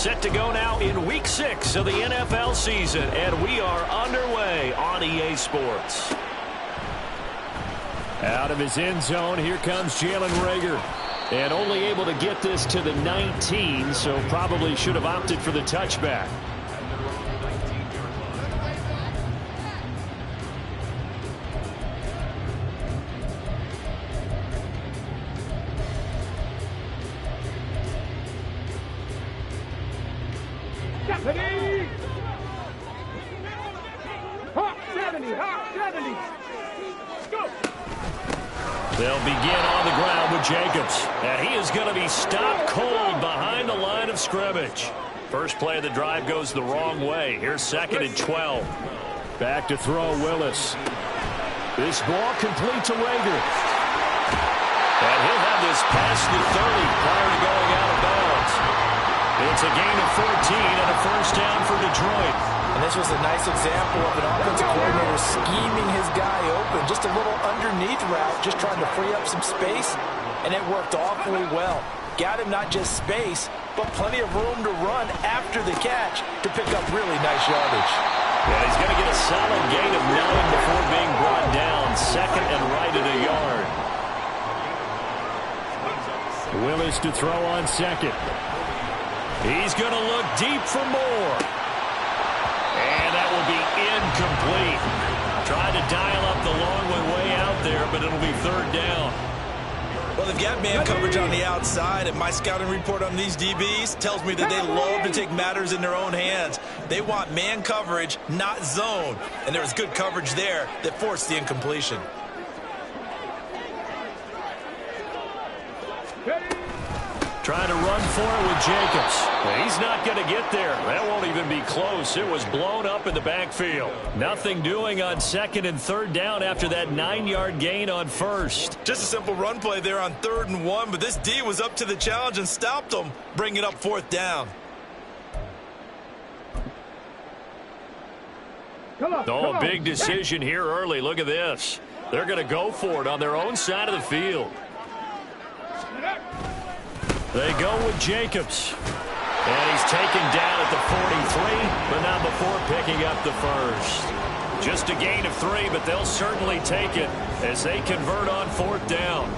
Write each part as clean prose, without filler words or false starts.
Set to go now in Week 6 of the NFL season, and we are underway on EA Sports. Out of his end zone, here comes Jalen Reagor. And only able to get this to the 19, so probably should have opted for the touchback. They'll begin on the ground with Jacobs. And he is going to be stopped cold behind the line of scrimmage. First play of the drive goes the wrong way. Here's 2nd and 12. Back to throw Willis. This ball complete to Reagor. And he'll have this past the 30 prior to going out of bounds. It's a gain of 14 and a first down for Detroit. And this was a nice example of an offensive coordinator scheming his guy open. Just a little underneath route, just trying to free up some space, and it worked awfully well. Got him not just space, but plenty of room to run after the catch to pick up really nice yardage. And he's going to get a solid gain of 9 before being brought down. 2nd and right at a yard. Willis to throw on 2nd. He's going to look deep for more. And that will be incomplete. Tried to dial up the long way out there, but it'll be 3rd down. Well, they've got man coverage on the outside, and my scouting report on these DBs tells me that they love to take matters in their own hands. They want man coverage, not zone. And there was good coverage there that forced the incompletion. Trying to run for it with Jacobs. He's not going to get there. That won't even be close. It was blown up in the backfield. Nothing doing on 2nd and 3rd down after that 9-yard gain on 1st. Just a simple run play there on 3rd and 1, but this D was up to the challenge and stopped them, bringing up 4th down. Oh, a big decision here early. Look at this. They're going to go for it on their own side of the field. They go with Jacobs. And he's taken down at the 43, but not before picking up the first. Just a gain of 3, but they'll certainly take it as they convert on 4th down.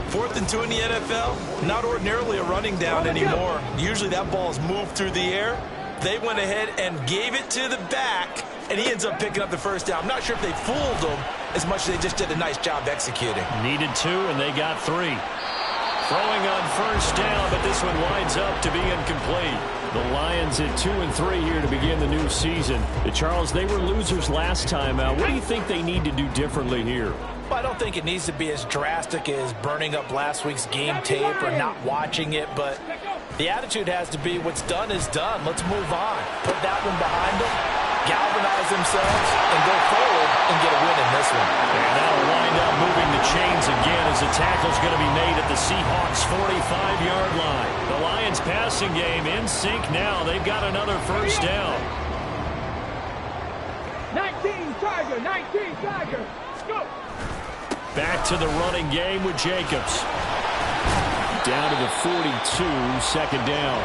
4th and 2 in the NFL, not ordinarily a running down anymore. Usually that ball is moved through the air. They went ahead and gave it to the back, and he ends up picking up the first down. I'm not sure if they fooled him as much as they just did a nice job executing. Needed 2, and they got 3. Throwing on 1st down, but this one winds up to be incomplete. The Lions at 2-3 here to begin the new season. Charles, they were losers last time out. What do you think they need to do differently here? Well, I don't think it needs to be as drastic as burning up last week's game tape or not watching it, but the attitude has to be what's done is done. Let's move on. Put that one behind them, galvanize themselves, and go forward and get a win in this one. And that'll wind up moving the chains again as the tackle's going to be made at the Seahawks' 45-yard line. The Lions passing game in sync now. They've got another first down. 19 Tiger, 19 Tiger. Go. Back to the running game with Jacobs. Down to the 42, 2nd down.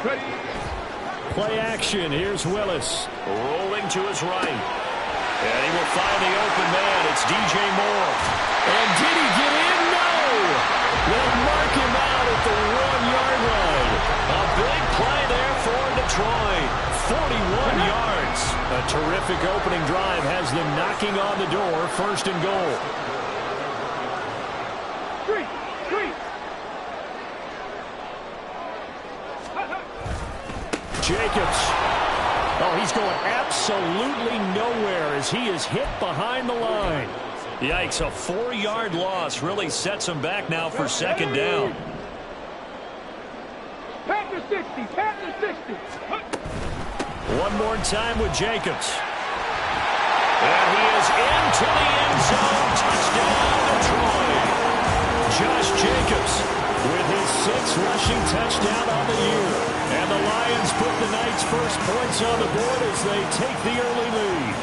Ready. Play action. Here's Willis. Rolling to his right. And he will find the open man. It's DJ Moore. And did he get in? No! They'll mark him out at the 1-yard line. A big play there for Detroit. 41 yards. A terrific opening drive has them knocking on the door. 1st and goal. Jacobs. Oh, he's going absolutely nowhere as he is hit behind the line. Yikes, a 4-yard loss really sets him back now for 2nd down. Panther 60, Panther 60. One more time with Jacobs. And he is into the end zone. Touchdown, Detroit. Josh Jacobs with his 6th rushing touchdown on the year. And the Lions put the Knights' first points on the board as they take the early lead.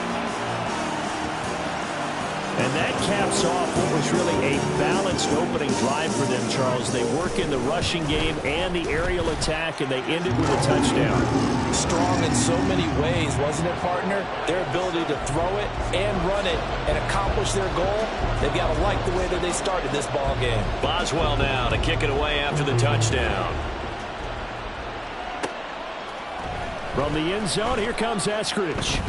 And that caps off what was really a balanced opening drive for them, Charles. They work in the rushing game and the aerial attack, and they ended with a touchdown. Strong in so many ways, wasn't it, partner? Their ability to throw it and run it and accomplish their goal, they've got to like the way that they started this ball game. Boswell now to kick it away after the touchdown. From the end zone, here comes Eskridge.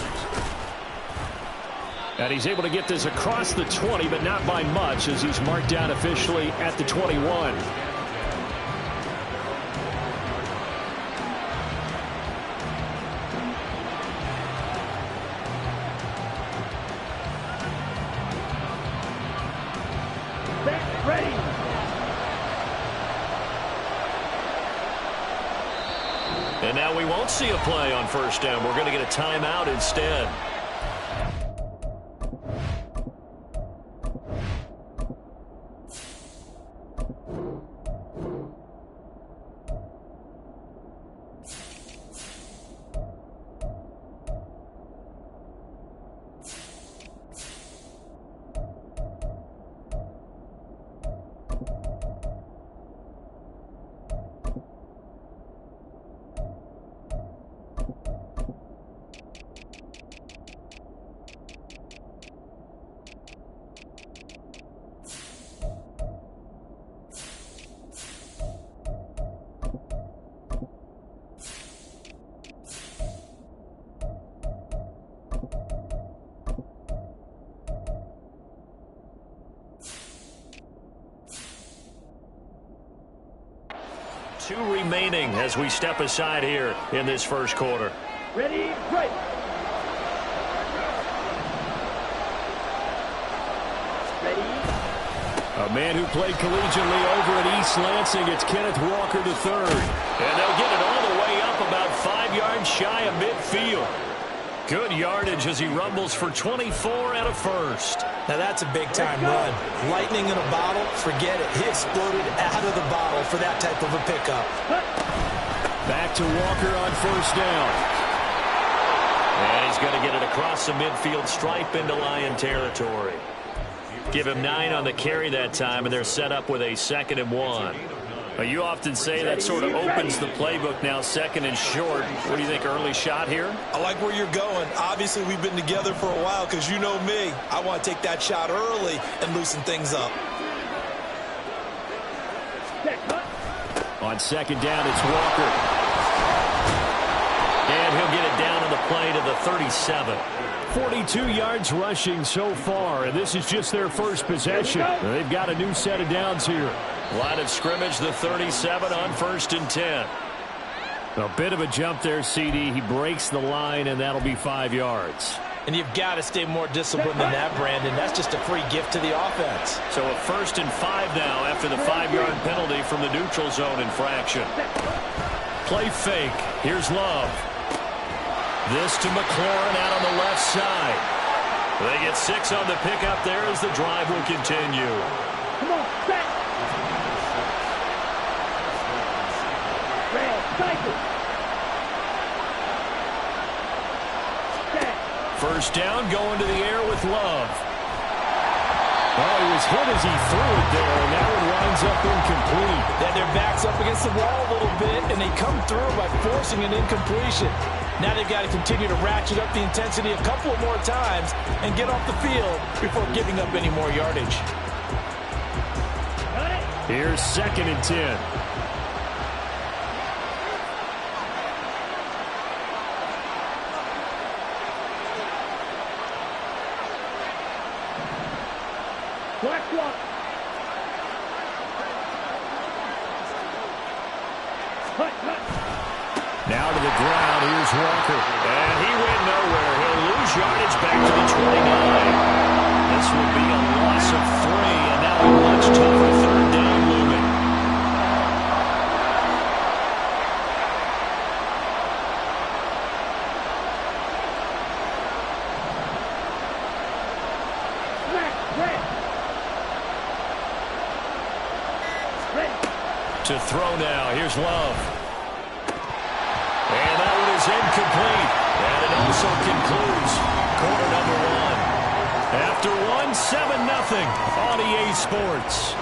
And he's able to get this across the 20, but not by much, as he's marked down officially at the 21. Ready. And now we won't see a play on first down. We're going to get a timeout instead. Two remaining as we step aside here in this first quarter. Ready, break. Ready. A man who played collegiately over at East Lansing, it's Kenneth Walker III. And they'll get it all the way up about 5 yards shy of midfield. Good yardage as he rumbles for 24 and a first. Now that's a big-time run. Lightning in a bottle, forget it. He exploded out of the bottle for that type of a pickup. Back to Walker on first down. And he's going to get it across the midfield stripe into Lion territory. Give him 9 on the carry that time, and they're set up with a 2nd and 1. You often say that sort of opens the playbook now, 2nd and short. What do you think, early shot here? I like where you're going. Obviously, we've been together for a while because you know me. I want to take that shot early and loosen things up. On 2nd down, it's Walker. And he'll get it down on the play to the 37. 42 yards rushing so far, and this is just their first possession. They've got a new set of downs here. Line of scrimmage, the 37 on 1st and 10. A bit of a jump there, CD. He breaks the line, and that'll be 5 yards. And you've got to stay more disciplined than that, Brandon. That's just a free gift to the offense. So a 1st and 5 now after the 5-yard penalty from the neutral zone infraction. Play fake. Here's Love. This to McLaurin out on the left side. They get 6 on the pickup there as the drive will continue. Come on, set. Red, cycle. Set. First down, going to the air with Love. Oh, he was hit as he threw it there, and now it winds up incomplete. Then their back's up against the wall a little bit, and they come through by forcing an incompletion. Now they've got to continue to ratchet up the intensity a couple more times and get off the field before giving up any more yardage. Here's 2nd and 10. Black block. Cut, cut. Now to the ground, here's Walker. And he went nowhere. He'll lose yardage back to the 29. This will be a loss of 3, and now a much tougher 3rd down looming. To throw now, here's Love. And that one is incomplete. And it also concludes quarter number 1. After one, 7-0 on EA Sports.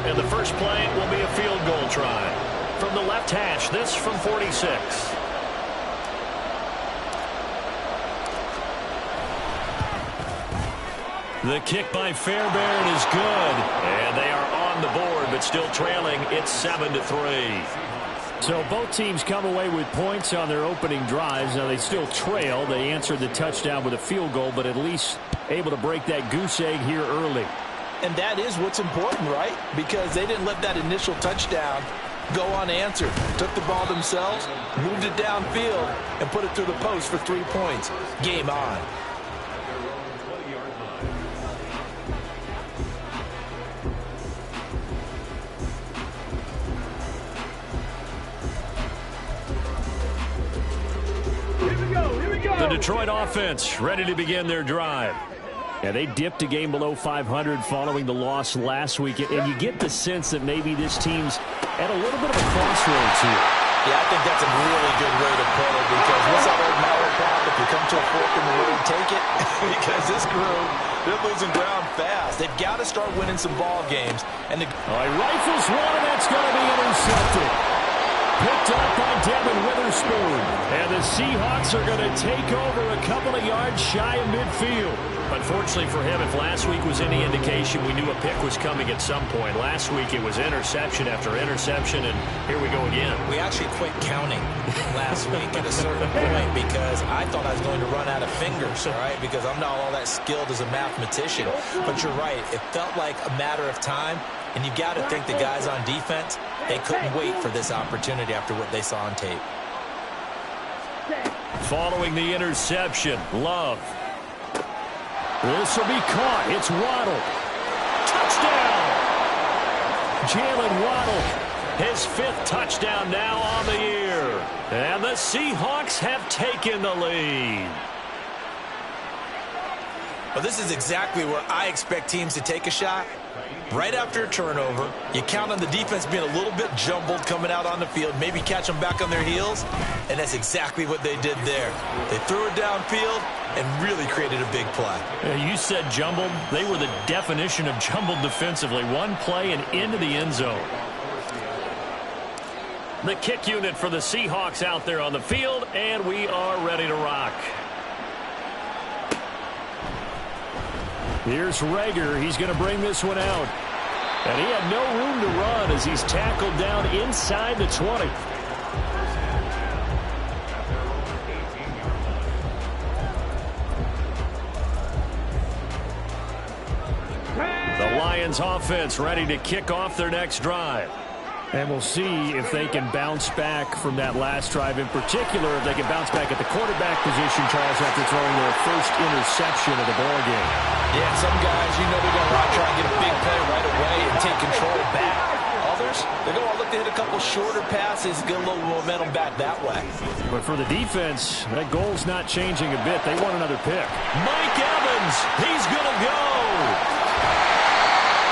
And the first play will be a field goal try. From the left hash, this from 46. The kick by Fairbairn is good. And they are on the board, but still trailing. It's 7-3. So both teams come away with points on their opening drives. Now they still trail. They answered the touchdown with a field goal, but at least able to break that goose egg here early. And that is what's important, right? Because they didn't let that initial touchdown go unanswered. Took the ball themselves, moved it downfield, and put it through the post for 3 points. Game on. The Detroit offense ready to begin their drive. Yeah, they dipped a game below 500 following the loss last week, and you get the sense that maybe this team's at a little bit of a crossroads here. Yeah, I think that's a really good way to put it, because what's that old malaprop? If you come to a fork in the road, take it. Because this group, they're losing ground fast. They've got to start winning some ball games. And all right, rifles one, and that's going to be intercepted. Picked up by Devin Witherspoon. And the Seahawks are going to take over a couple of yards shy of midfield. Unfortunately for him, if last week was any indication, we knew a pick was coming at some point. Last week it was interception after interception, and here we go again. We actually quit counting last week at a certain point because I thought I was going to run out of fingers, all right, because I'm not all that skilled as a mathematician. But you're right. It felt like a matter of time, and you got to think the guys on defense, they couldn't wait for this opportunity after what they saw on tape. Following the interception, Love. This will be caught. It's Waddle. Touchdown! Jalen Waddle, his 5th touchdown now on the year. And the Seahawks have taken the lead. Well, this is exactly where I expect teams to take a shot. Right after a turnover, you count on the defense being a little bit jumbled coming out on the field, maybe catch them back on their heels, and that's exactly what they did there. They threw it downfield and really created a big play. Yeah, you said jumbled. They were the definition of jumbled defensively. One play and into the end zone. The kick unit for the Seahawks out there on the field, and we are ready to rock. Here's Reagor. He's going to bring this one out. And he had no room to run as he's tackled down inside the 20. The Lions offense ready to kick off their next drive. And we'll see if they can bounce back from that last drive. In particular, if they can bounce back at the quarterback position, Charles, after throwing their first interception of the ballgame. Yeah, some guys, you know, they're going to want to try and get a big play right away and take control back. Others, they're going to look to hit a couple shorter passes, get a little momentum back that way. But for the defense, that goal's not changing a bit. They want another pick. Mike Evans, he's going to go.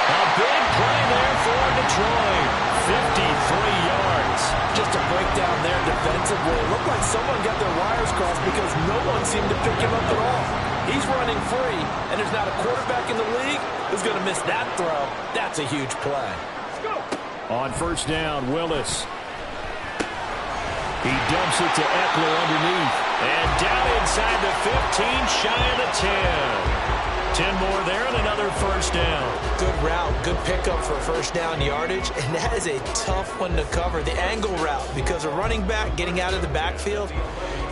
A big play there for Detroit. 53 yards. Just a breakdown there defensively. It looked like someone got their wires crossed because no one seemed to pick him up at all. He's running free, and there's not a quarterback in the league who's going to miss that throw. That's a huge play. On first down, Willis. He dumps it to Eckler underneath. And down inside the 15, shy of the 10. 10 more there and another first down. Good route, good pickup for first down yardage, and that is a tough one to cover. The angle route, because a running back getting out of the backfield,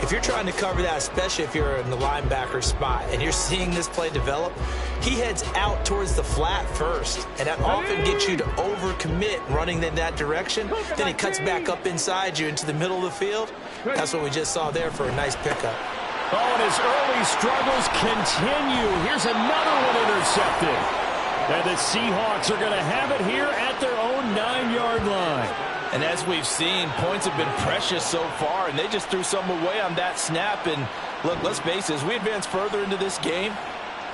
if you're trying to cover that, especially if you're in the linebacker spot and you're seeing this play develop, he heads out towards the flat first, and that often gets you to overcommit running in that direction. Then he cuts back up inside you into the middle of the field. That's what we just saw there for a nice pickup. Oh, and his early struggles continue. Here's another one intercepted. And the Seahawks are going to have it here at their own 9-yard line. And as we've seen, points have been precious so far, and they just threw some away on that snap. And look, let's face it, as we advance further into this game,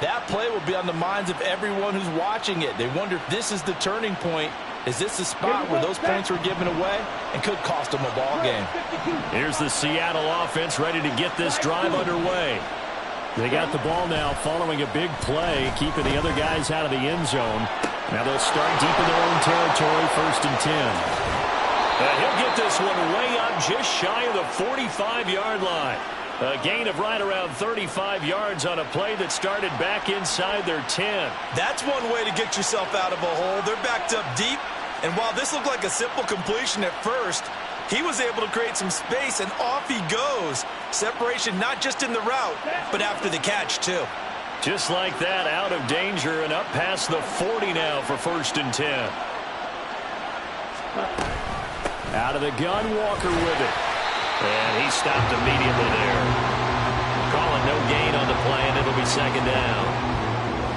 That play will be on the minds of everyone who's watching it. They wonder if this is the turning point. Is this the spot where those points were given away and could cost them a ball game? Here's the Seattle offense ready to get this drive underway. They got the ball now following a big play, keeping the other guys out of the end zone. Now they'll start deep in their own territory, 1st and 10. He'll get this one way up just shy of the 45-yard line. A gain of right around 35 yards on a play that started back inside their 10. That's one way to get yourself out of a hole. They're backed up deep, and while this looked like a simple completion at first, he was able to create some space, and off he goes. Separation not just in the route, but after the catch, too. Just like that, out of danger and up past the 40 now for 1st and 10. Out of the gun, Walker with it. And he stopped immediately there. Calling no gain on the play, and it'll be 2nd down.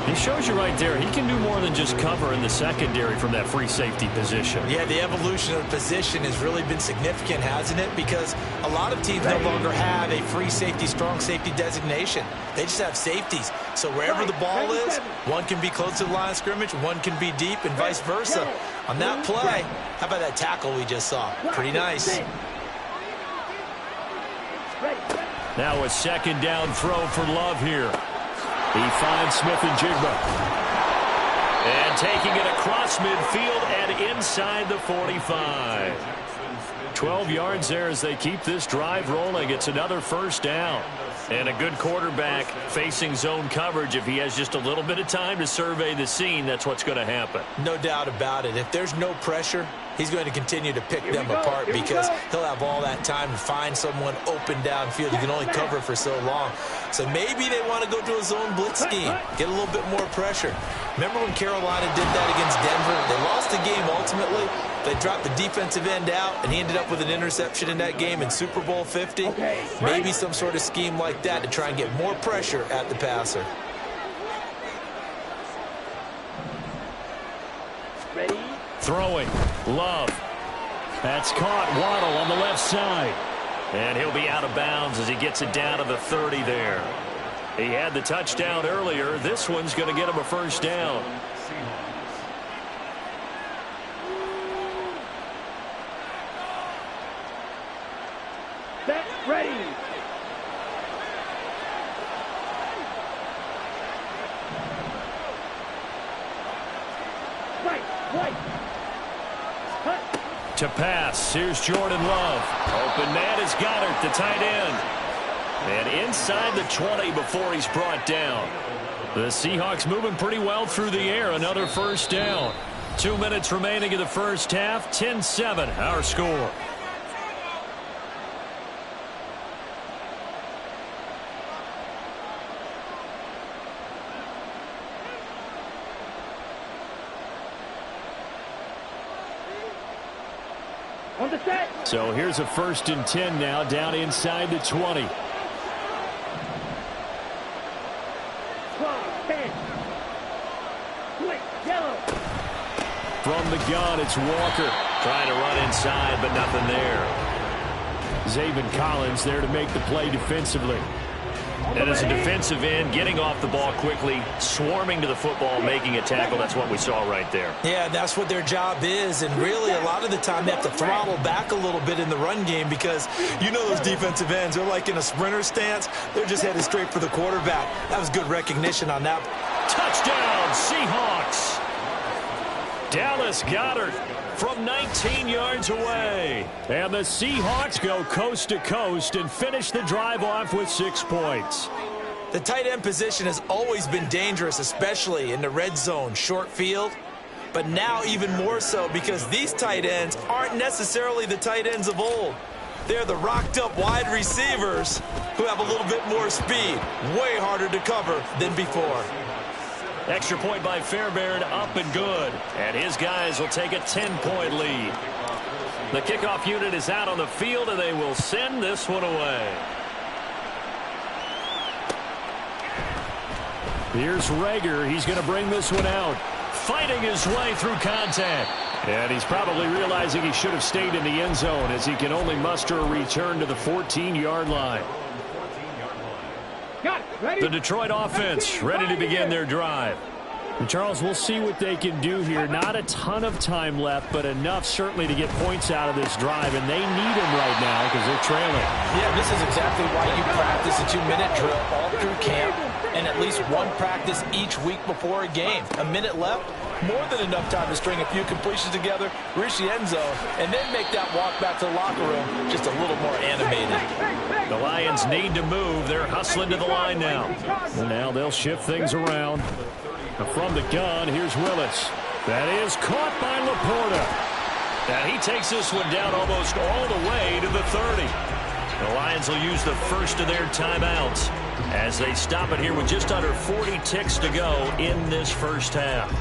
He shows you right there, he can do more than just cover in the secondary from that free safety position. Yeah, the evolution of the position has really been significant, hasn't it? Because a lot of teams no longer have a free safety, strong safety designation. They just have safeties. So wherever the ball is, one can be close to the line of scrimmage, one can be deep, and vice versa. On that play, how about that tackle we just saw? Pretty nice. Now a 2nd down throw for Love here. He finds Smith-Njigba. And taking it across midfield and inside the 45. 12 yards there as they keep this drive rolling. It's another 1st down. And a good quarterback facing zone coverage. If he has just a little bit of time to survey the scene, that's what's going to happen. No doubt about it. If there's no pressure, he's going to continue to pick them apart because he'll have all that time to find someone open downfield. You can only cover for so long. So maybe they want to go to a zone blitz scheme, get a little bit more pressure. Remember when Carolina did that against Denver? They lost the game ultimately. They dropped the defensive end out, and he ended up with an interception in that game in Super Bowl 50. Maybe some sort of scheme like that to try and get more pressure at the passer. Ready? Throwing. Love. That's caught. Waddle on the left side. And he'll be out of bounds as he gets it down to the 30 there. He had the touchdown earlier. This one's going to get him a 1st down. Set. Ready. Right. To pass, here's Jordan Love. Open man is Goddard, the tight end. And inside the 20 before he's brought down. The Seahawks moving pretty well through the air. Another 1st down. 2 minutes remaining in the 1st half. 10-7, our score. On the set. So here's a 1st and 10 now, down inside the 20. 12, 10. Quick, yellow. From the gun, it's Walker. Trying to run inside, but nothing there. Zaven Collins there to make the play defensively. And as a defensive end, getting off the ball quickly, swarming to the football, making a tackle, that's what we saw right there. Yeah, that's what their job is, and really a lot of the time they have to throttle back a little bit in the run game because you know those defensive ends, they're like in a sprinter stance. They're just headed straight for the quarterback. That was good recognition on that. Touchdown, Seahawks! Dallas Goedert from 19 yards away. And the Seahawks go coast to coast and finish the drive off with 6 points. The tight end position has always been dangerous, especially in the red zone, short field. But now even more so because these tight ends aren't necessarily the tight ends of old. They're the rocked-up wide receivers who have a little bit more speed. Way harder to cover than before. Extra point by Fairbairn, up and good. And his guys will take a 10-point lead. The kickoff unit is out on the field, and they will send this one away. Here's Rager. He's going to bring this one out. Fighting his way through contact. And he's probably realizing he should have stayed in the end zone as he can only muster a return to the 14-yard line. Got it. The Detroit offense ready to begin their drive. And Charles, we'll see what they can do here. Not a ton of time left, but enough certainly to get points out of this drive, and they need them right now because they're trailing. Yeah, this is exactly why you practice a 2-minute drill all through camp and at least one practice each week before a game. A minute left, more than enough time to string a few completions together, reach the end zone, and then make that walk back to the locker room just a little more animated. The Lions need to move. They're hustling to the line now. Well, now they'll shift things around. From the gun, here's Willis. That is caught by Laporta. And he takes this one down almost all the way to the 30. The Lions will use the first of their timeouts as they stop it here with just under 40 ticks to go in this first half.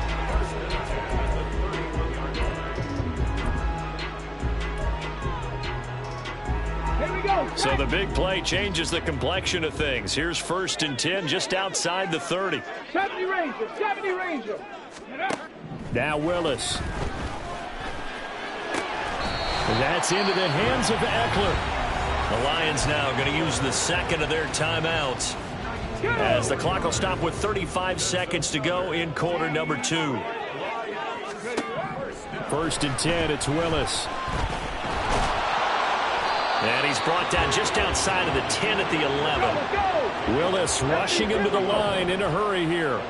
So the big play changes the complexion of things. Here's 1st and 10 just outside the 30. 70 Ranger, 70 Ranger. Now Willis. That's into the hands of Eckler. The Lions now going to use the second of their timeouts as the clock will stop with 35 seconds to go in quarter number 2. 1st and 10, it's Willis. And he's brought down just outside of the 10 at the 11. Willis rushing into the line in a hurry here.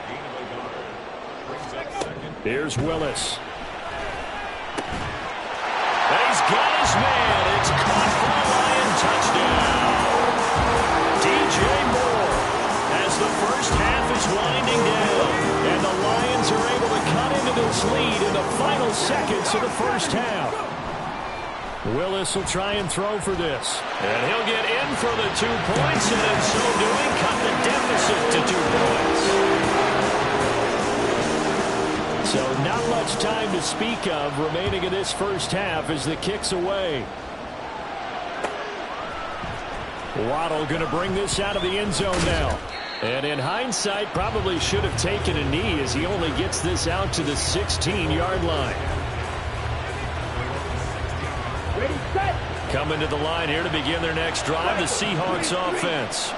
Here's Willis. And he's got his man. It's caught for a Lion touchdown. DJ Moore as the first half is winding down. And the Lions are able to cut into this lead in the final seconds of the first half. Willis will try and throw for this. And he'll get in for the 2 points, and in so doing, cut the deficit to 2 points. So not much time to speak of remaining in this first half as the kick's away. Waddle going to bring this out of the end zone now. And in hindsight, probably should have taken a knee as he only gets this out to the 16-yard line. Coming to the line here to begin their next drive, the Seahawks offense.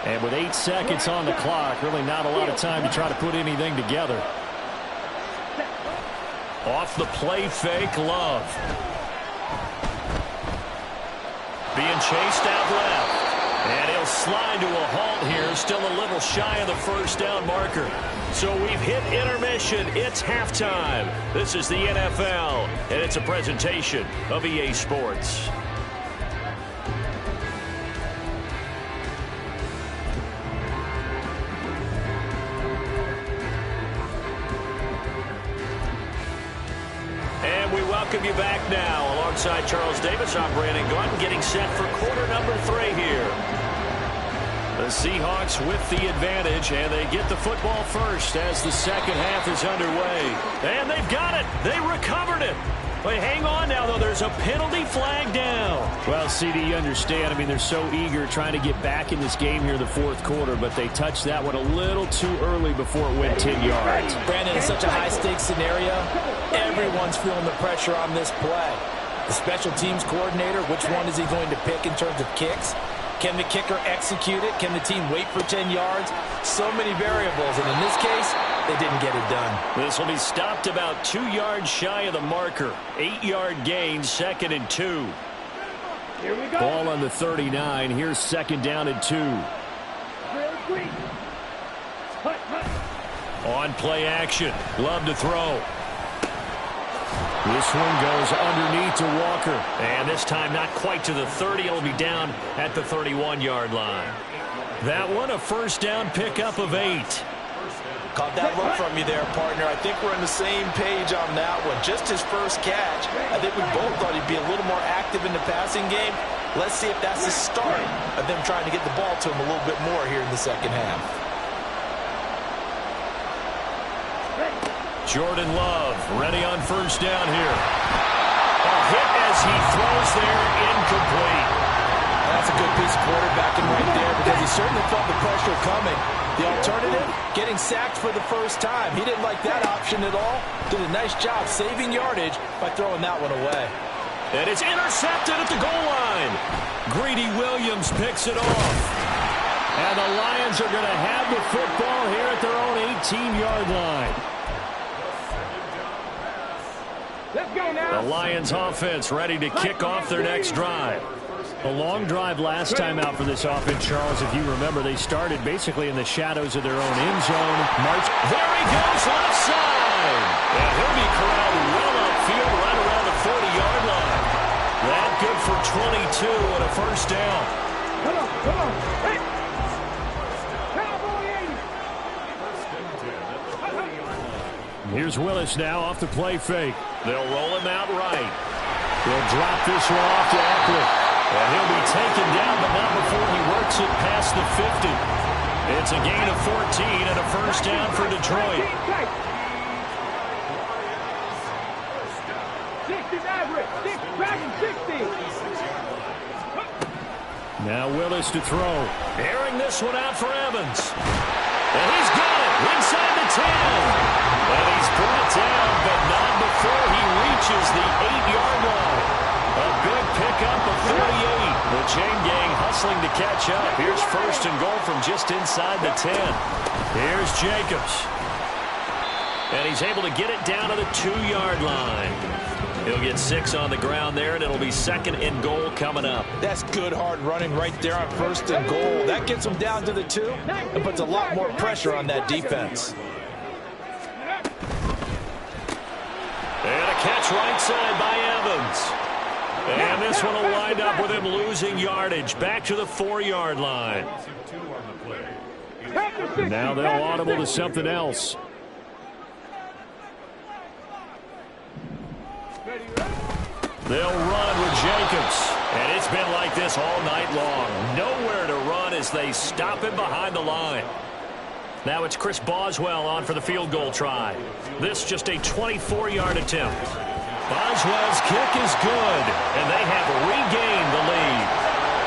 And with 8 seconds on the clock, really not a lot of time to try to put anything together. Off the play fake, Love. Being chased out left. And he'll slide to a halt here, still a little shy of the first down marker. So we've hit intermission. It's halftime. This is the NFL, and it's a presentation of EA Sports. And we welcome you back now. Alongside Charles Davis, I'm Brandon Gaudin, getting set for quarter number 3 here. The Seahawks with the advantage, and they get the football first as the second half is underway. And they've got it. They recovered it. But hang on now, though. There's a penalty flag down. Well, CD, you understand. I mean, they're so eager trying to get back in this game here in the fourth quarter, but they touched that one a little too early before it went 10 yards. Brandon, in such a high-stakes scenario, everyone's feeling the pressure on this play. The special teams coordinator, which one is he going to pick in terms of kicks? Can the kicker execute it? Can the team wait for 10 yards? So many variables, and in this case, they didn't get it done. This will be stopped about 2 yards shy of the marker. 8-yard gain, 2nd and 2. Here we go. Ball on the 39. Here's 2nd down and 2. On play action. Love to throw. This one goes underneath to Walker. And this time not quite to the 30. It'll be down at the 31-yard line. That one a first down pickup of 8. Caught that look from you there, partner. I think we're on the same page on that one. Just his first catch. I think we both thought he'd be a little more active in the passing game. Let's see if that's the start of them trying to get the ball to him a little bit more here in the second half. Jordan Love ready on first down here. A hit as he throws there, incomplete. That's a good piece of quarterbacking right there because he certainly felt the pressure coming. The alternative, getting sacked for the first time. He didn't like that option at all. Did a nice job saving yardage by throwing that one away. And it's intercepted at the goal line. Greedy Williams picks it off. And the Lions are going to have the football here at their own 18-yard line. Let's go now. The Lions offense ready to kick off their next drive. A long drive last time out for this offense, Charles. If you remember, they started basically in the shadows of their own end zone. March. There he goes, left side. And he'll be corralled well upfield right around the 40-yard line. That good for 22 and a first down. Come on, come on. Hey. Cowboy 80. Here's Willis now off the play fake. They'll roll him out right. They'll drop this one off to Eckler. And he'll be taken down, but not before he works it past the 50. It's a gain of 14 and a first down for Detroit. 60 average. 60. Now Willis to throw. Airing this one out for Evans. And he's got it inside the 10. And he's brought down, but not before he reaches the 8-yard line. A big pickup of 48. The chain gang hustling to catch up. Here's first and goal from just inside the 10. Here's Jacobs. And he's able to get it down to the 2-yard line. He'll get 6 on the ground there, and it'll be second and goal coming up. That's good hard running right there on first and goal. That gets him down to the 2 and puts a lot more pressure on that defense. And a catch right side by Evans. And this one will wind up with him losing yardage back to the 4-yard line. Now they'll audible to something else. They'll run with Jacobs. And it's been like this all night long. Nowhere to run as they stop him behind the line. Now it's Chris Boswell on for the field goal try. This just a 24-yard attempt. Boswell's kick is good, and they have regained the lead.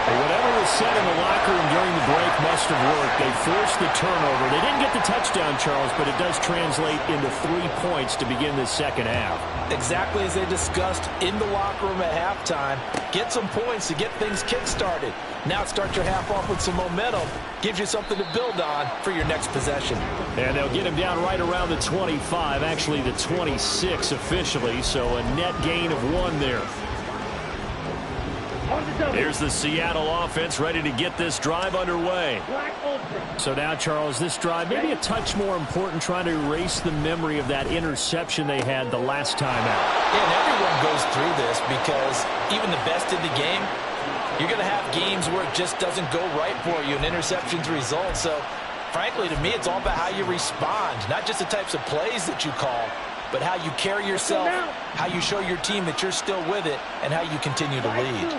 Whatever was said in the locker room during the break must have worked. They forced the turnover. They didn't get the touchdown, Charles, but it does translate into 3 points to begin this second half. Exactly as they discussed in the locker room at halftime. Get some points to get things kick-started. Now start your half off with some momentum. Gives you something to build on for your next possession. And they'll get him down right around the 25, actually the 26 officially, so a net gain of 1 there. Here's the Seattle offense ready to get this drive underway. So now, Charles, this drive maybe a touch more important, trying to erase the memory of that interception they had the last time out. Yeah, and everyone goes through this because even the best in the game, you're going to have games where it just doesn't go right for you and interceptions result. So, frankly, to me, it's all about how you respond, not just the types of plays that you call, but how you carry yourself, how you show your team that you're still with it, and how you continue to lead.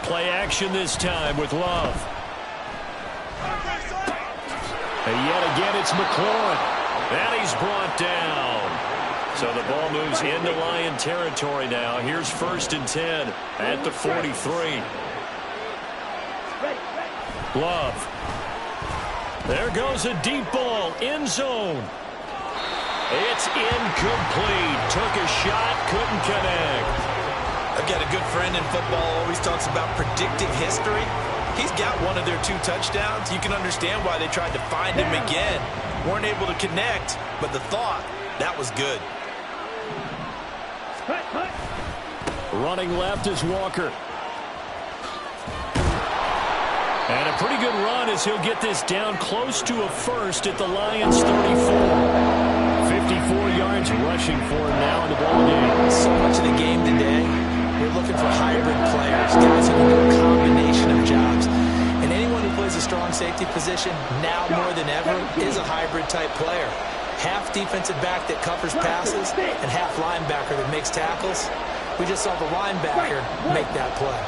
Play action this time with Love. And yet again, it's McLaurin. And he's brought down. So the ball moves into Lion territory now. Here's first and 10 at the 43. Love. There goes a deep ball, end zone. It's incomplete. Took a shot, couldn't connect. I've got a good friend in football, always talks about predictive history. He's got one of their 2 touchdowns. You can understand why they tried to find him again. Weren't able to connect, but the thought, that was good. Running left is Walker. And a pretty good run as he'll get this down close to a first at the Lions 34. 54 yards rushing for him now in the ball game. So much of the game today, we're looking for hybrid players, guys who can do a combination of jobs. And anyone who plays a strong safety position, now more than ever, is a hybrid type player. Half defensive back that covers passes and half linebacker that makes tackles. We just saw the linebacker make that play.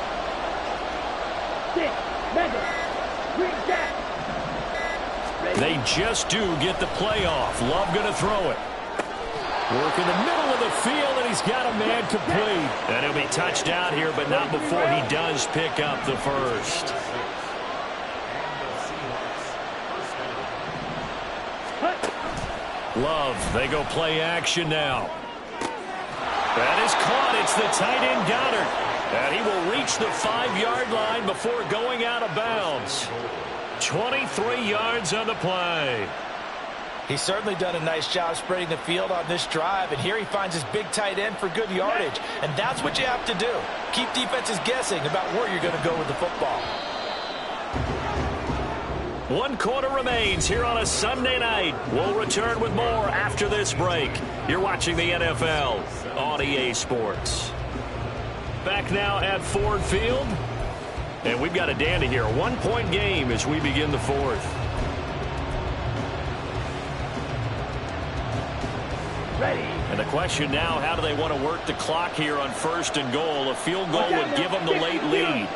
They just do get the playoff. Love going to throw it. Work in the middle of the field, and he's got a man complete. And he'll be touched out here, but not before he does pick up the first. Love, they go play action now. That is caught. It's the tight end Goddard. And he will reach the 5-yard line before going out of bounds. 23 yards on the play. He's certainly done a nice job spreading the field on this drive, and here he finds his big tight end for good yardage. And that's what you have to do. Keep defenses guessing about where you're going to go with the football. 1 quarter remains here on a Sunday night. We'll return with more after this break. You're watching the NFL on EA Sports. Back now at Ford Field. And we've got a dandy here. A 1-point game as we begin the fourth. Ready. And the question now, how do they want to work the clock here on 1st and goal? A field goal would give them the late lead.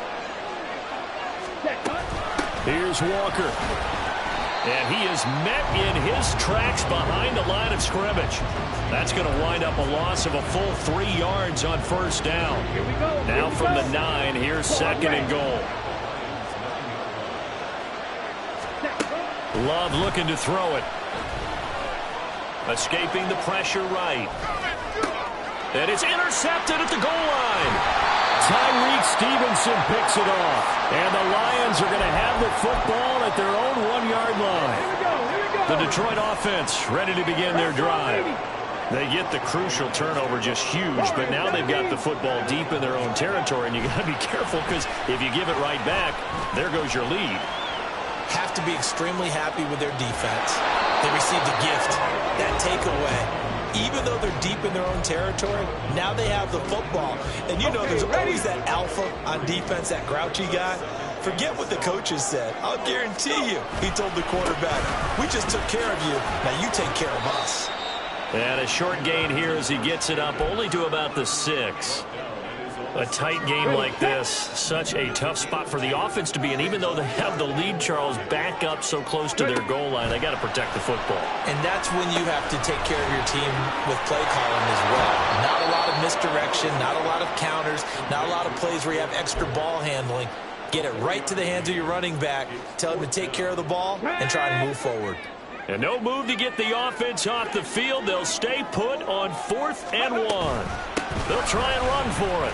Here's Walker. And he is met in his tracks behind the line of scrimmage. That's going to wind up a loss of a full 3 yards on 1st down. Here we go. Now from the 9, here's 2nd and goal. Love looking to throw it. Escaping the pressure right. And it's intercepted at the goal line. Tyreek Stevenson picks it off. And the Lions are going to have the football at their own 1-yard line. Here we go. The Detroit offense ready to begin their drive. They get the crucial turnover, just huge, but now they've got the football deep in their own territory, and you got to be careful because if you give it right back, there goes your lead. Have to be extremely happy with their defense. They received a gift, that takeaway. Even though they're deep in their own territory, now they have the football. And you know there's always that alpha on defense, that grouchy guy. Forget what the coaches said. I'll guarantee you, he told the quarterback, we just took care of you, now you take care of us. And a short gain here as he gets it up only to about the 6. A tight game like this, such a tough spot for the offense to be in. Even though they have the lead, Charles, back up so close to their goal line, they got to protect the football. And that's when you have to take care of your team with play calling as well. Not a lot of misdirection, not a lot of counters, not a lot of plays where you have extra ball handling. Get it right to the hands of your running back, tell him to take care of the ball, and try and move forward. And no move to get the offense off the field. They'll stay put on 4th and 1. They'll try and run for it.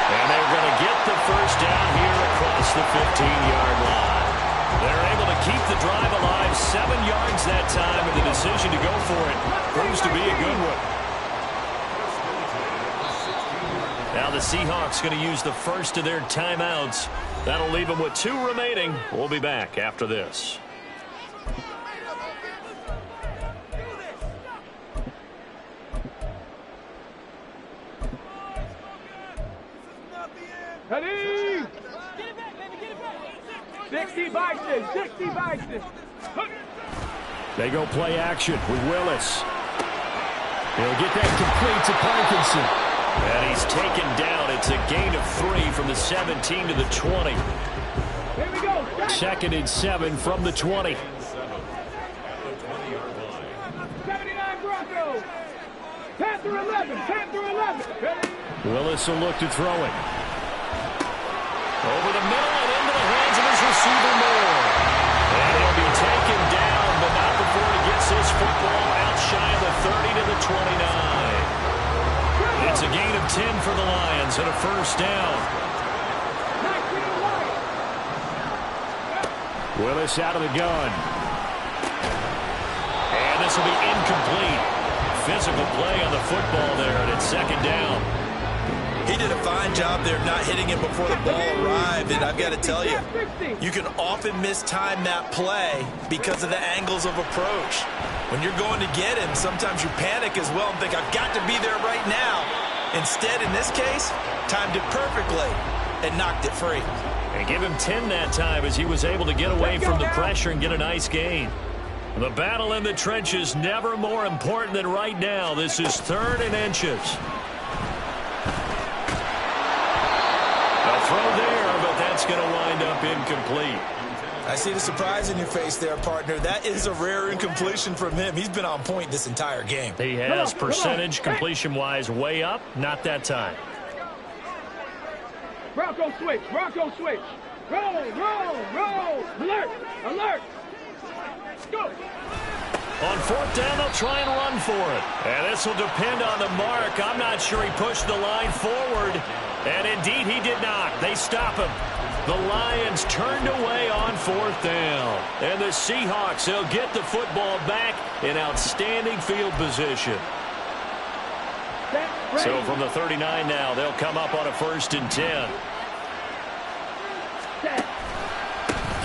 And they're going to get the 1st down here across the 15-yard line. They're able to keep the drive alive 7 yards that time, and the decision to go for it proves to be a good one. Now the Seahawks going to use the first of their timeouts. That'll leave them with 2 remaining. We'll be back after this. Ready. 60 Bison. 60 Bison. They go play action with Willis. He'll get that complete to Parkinson. And he's taken down. It's a gain of 3 from the 17 to the 20. Here we go. 2nd and 7 from the 20. 79 Broncos. 10 through 11. 10 through 11. Ready. Willis will look to throw it. Over the middle and into the hands of his receiver Moore. And he'll be taken down, but not before he gets his football out shy of the 30 to the 29. It's a gain of 10 for the Lions and a 1st down. Willis out of the gun. And this will be incomplete. Physical play on the football there, and it's 2nd down. He did a fine job there not hitting it before the ball arrived, and I've got to tell you, you can often mistime that play because of the angles of approach. When you're going to get him, sometimes you panic as well and think, I've got to be there right now. Instead, in this case, timed it perfectly and knocked it free. And give him 10 that time as he was able to get away from the pressure and get a nice gain. The battle in the trenches never more important than right now. This is 3rd and inches. A throw there, but that's going to wind up incomplete. I see the surprise in your face there, partner. That is a rare incompletion from him. He's been on point this entire game. He has percentage completion-wise way up. Not that time. Bronco switch. Bronco switch. Roll, roll, roll. Alert, alert. Go. On fourth down, they'll try and run for it. And this will depend on the mark. I'm not sure he pushed the line forward. And indeed, he did not. They stop him. The Lions turned away on fourth down. And the Seahawks, they'll get the football back in outstanding field position. So from the 39 now, they'll come up on a 1st and 10.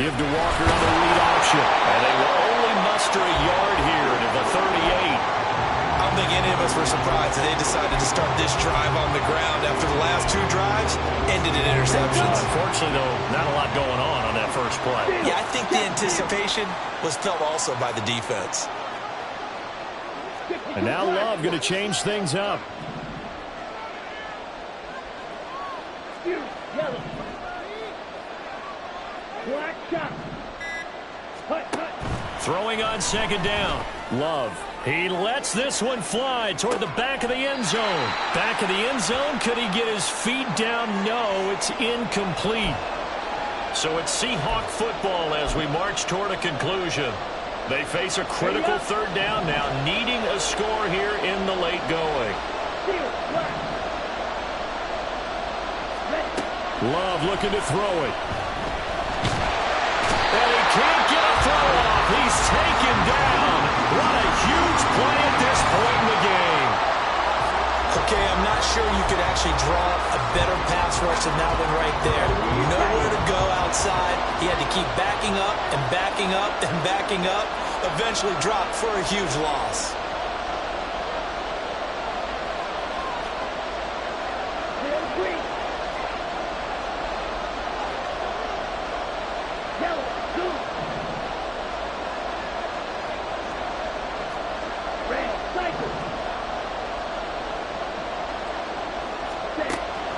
Give to Walker on the read option. And they will only muster a yard here to the 38. I don't think any of us were surprised that they decided to start this drive on the ground after the last 2 drives ended in interceptions. Unfortunately, though, not a lot going on that first play. Yeah, I think the anticipation was felt also by the defense. And now Love going to change things up. Yellow. Black shot. Throwing on 2nd down. Love. He lets this one fly toward the back of the end zone. Back of the end zone. Could he get his feet down? No, it's incomplete. So it's Seahawk football as we march toward a conclusion. They face a critical 3rd down now, needing a score here in the late going. Love looking to throw it. And he can't get a throw off. He's taken down. What a huge play at this point in the game. Okay, I'm not sure you could actually draw a better pass rush than that one right there. Nowhere to go outside. He had to keep backing up and backing up and backing up. Eventually dropped for a huge loss.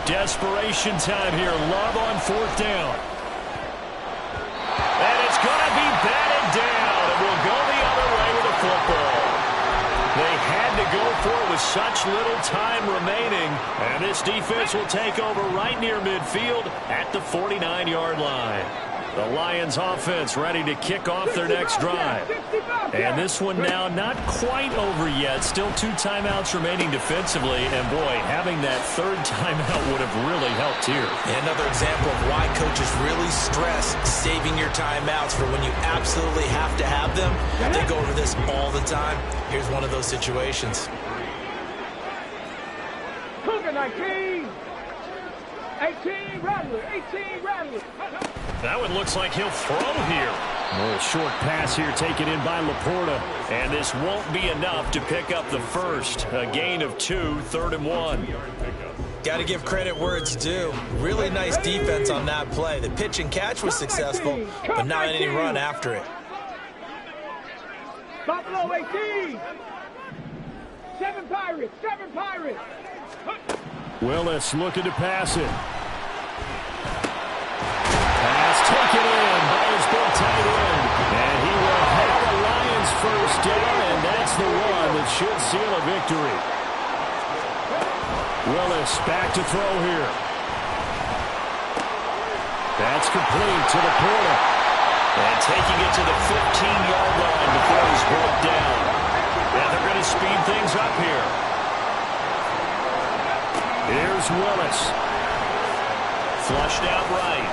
Desperation time here. Love on 4th down. And it's going to be batted down. And we'll go the other way with the football. They had to go for it with such little time remaining. And this defense will take over right near midfield at the 49-yard line. The Lions offense ready to kick off their next drive. And this one now not quite over yet. Still 2 timeouts remaining defensively. And boy, having that 3rd timeout would have really helped here. And another example of why coaches really stress saving your timeouts for when you absolutely have to have them. They go over this all the time. Here's one of those situations. Cougar 19. 18 Rattler. 18 Rattler. That one looks like he'll throw here. A little short pass here taken in by Laporta. And this won't be enough to pick up the first. A gain of 2, 3rd and 1. Got to give credit where it's due. Really nice defense on that play. The pitch and catch was successful, but not any run after it. Buffalo 18. 7 Pirates. 7 Pirates. Willis looking to pass it. Pass taken in by his big tight end. And he will have a Lions 1st down, and that's the one that should seal a victory. Willis back to throw here. That's complete to Laporta. And taking it to the 15-yard line before he's brought down. Yeah, they're going to speed things up here. Here's Willis. Flushed out right.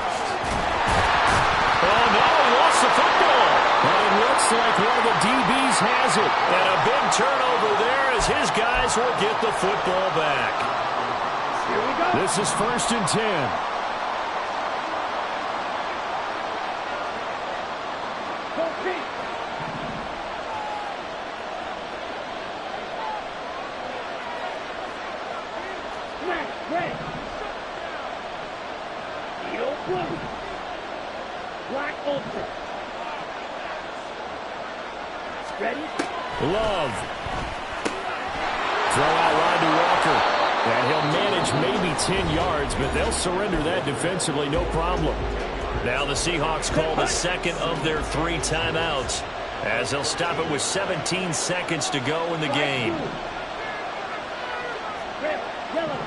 Oh, no, lost the football. But it looks like one of the DBs has it. And a big turnover there as his guys will get the football back. This is 1st and 10. Black Ultra. Ready? Love. Throw out wide to Walker. And he'll manage maybe 10 yards, but they'll surrender that defensively, no problem. Now the Seahawks call the 2nd of their 3 timeouts as they'll stop it with 17 seconds to go in the game. Red, yellow.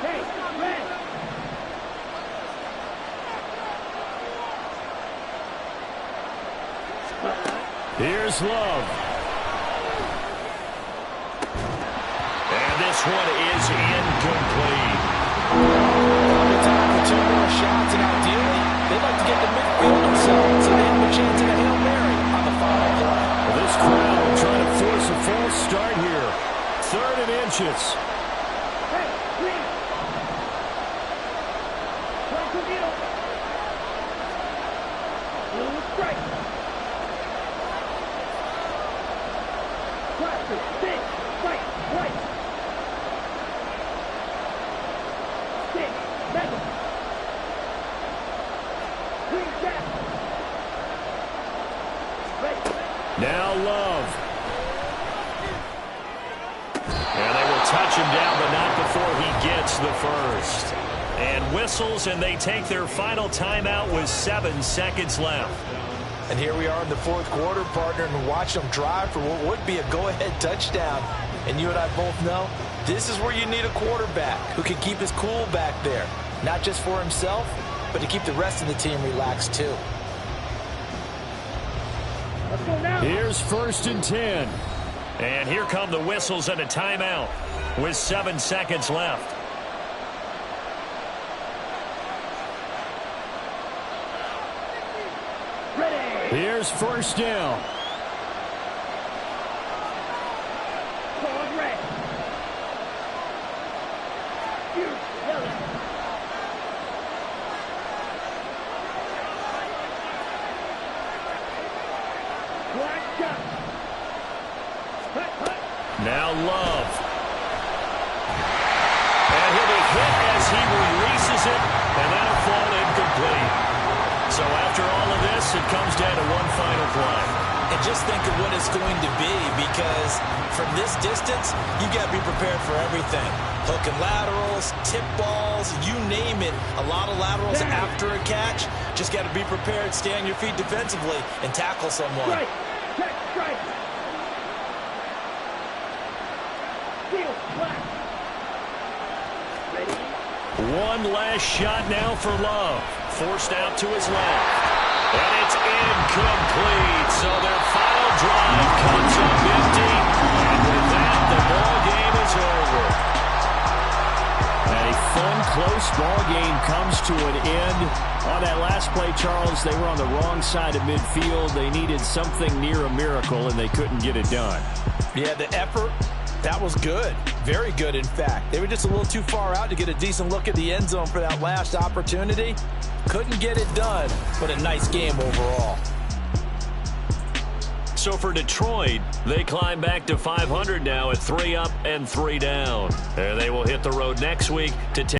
Hey, red. Here's Love. And this one is incomplete. Probably time for 2 more shots, and ideally, they'd like to get to midfield themselves so they have a chance at a Hail Mary on the final play. Well, this crowd trying to force a false start here. 3rd and inches. Hey, please. Right to middle. Little strike. Classic, six, right, right. 6, 7. Clean tap. Ready. Now Love. And they will touch him down, but not before he gets the first. And whistles, and they take their final timeout with 7 seconds left. And here we are in the 4th quarter, partner, and watch them drive for what would be a go-ahead touchdown. And you and I both know this is where you need a quarterback who can keep his cool back there. Not just for himself, but to keep the rest of the team relaxed too. Let's go now. Here's 1st and 10. And here come the whistles and a timeout with 7 seconds left. Ready. Here's 1st down. Forward red. You, yellow. Black shot. Hut, hut. Now Love. And he'll be hit as he releases it, and that'll fall incomplete. So after all of this, it comes down to one final play. And just think of what it's going to be, because from this distance, you got to be prepared for everything. Hook and laterals, tip balls, you name it. A lot of laterals after a catch. Just got to be prepared, stay on your feet defensively, and tackle someone. Strike. Check, strike. Steal, black. Ready. One last shot now for Love. Forced out to his left. And it's incomplete. So their final drive comes up empty. And with that, the ball game is over. A fun, close ball game comes to an end. On that last play, Charles, they were on the wrong side of midfield. They needed something near a miracle, and they couldn't get it done. Yeah, the effort, that was good. Very good, in fact. They were just a little too far out to get a decent look at the end zone for that last opportunity. Couldn't get it done, but a nice game overall. So for Detroit, they climb back to 500 now at 3 up and 3 down. They will hit the road next week to take